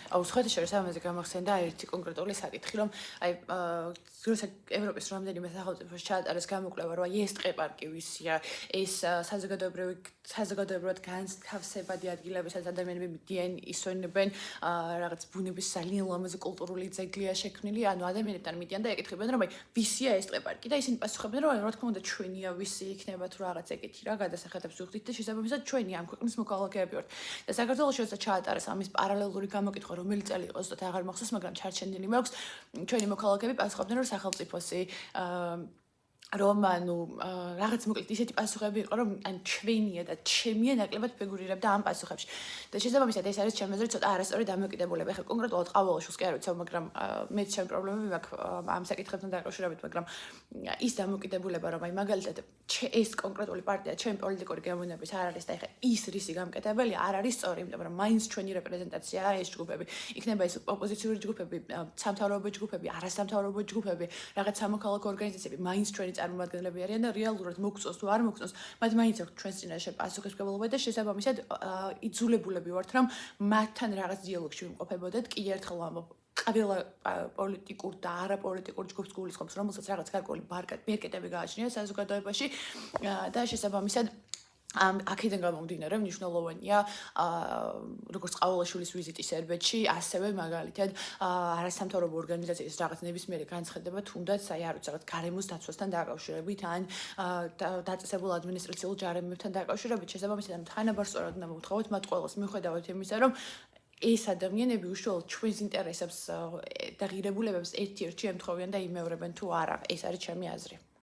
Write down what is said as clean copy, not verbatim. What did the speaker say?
უცხოეთის შორის ამაზე გამახსენდა ერთი კონკრეტული საკითხი, რომ აი როცა ევროპის რამდენიმე სახელმწიფოს ჩაატარეს გამოკვლევა, რომ აი ეს ტყე-პარკი ვისია, ეს საზოგადოებრივად განთავსებადი ადგილები, სადაც ადამიანები მიდიან, ისვენებენ, რაღაც ბუნების ძალიან ლამაზი კულტურული ძეგლია შექმნილი, ანუ ადამიანებთან მიდიან და ეკითხებიან, რომ აი ვისია ეს ტყე-პარკი და ისინი პასუხობენ, რომ რა თქმა უნდა ჩვენია, ვისი იქნება თუ რაღაც ეგეთი რა გადასახადებს ვიხდით და შესაბამისად ჩვენი ამ ქვეყნის მოქალაქეები ვართ. და საქართველოში როცა ჩაატარეს ამის პარალელური გამოკითხვა, რომელი წელი იყო ზუსტად აღარ მახსოვს, მაგრამ ჩარჩენილი მაქვს, ჩვენი მოქალაქეები პასუხობდნენ, რომ სახელმწიფოსი რომ ანუ რაღაც მოკლედ ისეთი პასუხები იყო, რომ ან ჩვენია და ჩემია ნაკლებად ფიგურირებდა ამ პასუხებში. და შესაბამისად ეს არის ჩემი აზრით ცოტა არასწორი დამოკიდებულება. ეხლა კონკრეტულად ყავალაშვილს კი არ ვიცი, მაგრამ მეც ჩემი პრობლემები მაქვს ამ საკითხებთან დაკავშირებით, მაგრამ ის დამოკიდებულება, რომ აი მაგალითად ეს კონკრეტული პარტია ჩემი პოლიტიკური გემოვნების არ არის და ეხლა ის რისი გამკეთებელი არ არის სწორი, იმიტომ რომ მაინც ჩვენი რეპრეზენტაციაა ეს ჯგუფები. იქნება ეს ოპოზიციური ჯგუფები, სამთავრობო ჯგუფები, არასამთავრობო ჯგუფები, რაღაც სამოქალაქო ორგანიზაციები, მაინც ჩვენი წარმომადგენლები არიან და რეალურად მოგწონს თუ არ მოგწონს, მათ მაინც აქვს ჩვენს წინაშე პასუხისმგებლობა და შესაბამისად იძულებულები ვართ, რომ მათთან რაღაც დიალოგში ვიმყოფებოდეთ. კიდევ ერთხელ ვამბობ, ყველა პოლიტიკურ და არაპოლიტიკურ ჯგუფს გულისხმობს, რომელსაც რაღაც გარკვეული ბერკეტები გააჩნია საზოგადოებაში და შესაბამისად აქედან გამომდინარე მნიშვნელოვანია როგორც ყავალაშვილის ვიზიტი სერბეთში, ასევე მაგალითად არასამთავრობო ორგანიზაციის რაღაც ნებისმიერი განცხადება, თუნდაც აი არ ვიცი რაღაც გარემოს დაცვასთან დაკავშირებით ან დაწესებულ ადმინისტრაციულ ჯარიმებთან დაკავშირებით, შესაბამისად ამ თანაბარსწორად უნდა მოვთხოვოთ მათ ყველას მიუხედავად იმისა, რომ ეს ადამიანები უშუალოდ ჩვენს ინტერესებს და ღირებულებებს ერთ-ერთ შემთხვევიან და იმეორებენ თუ არა. ეს არის ჩემი აზრი.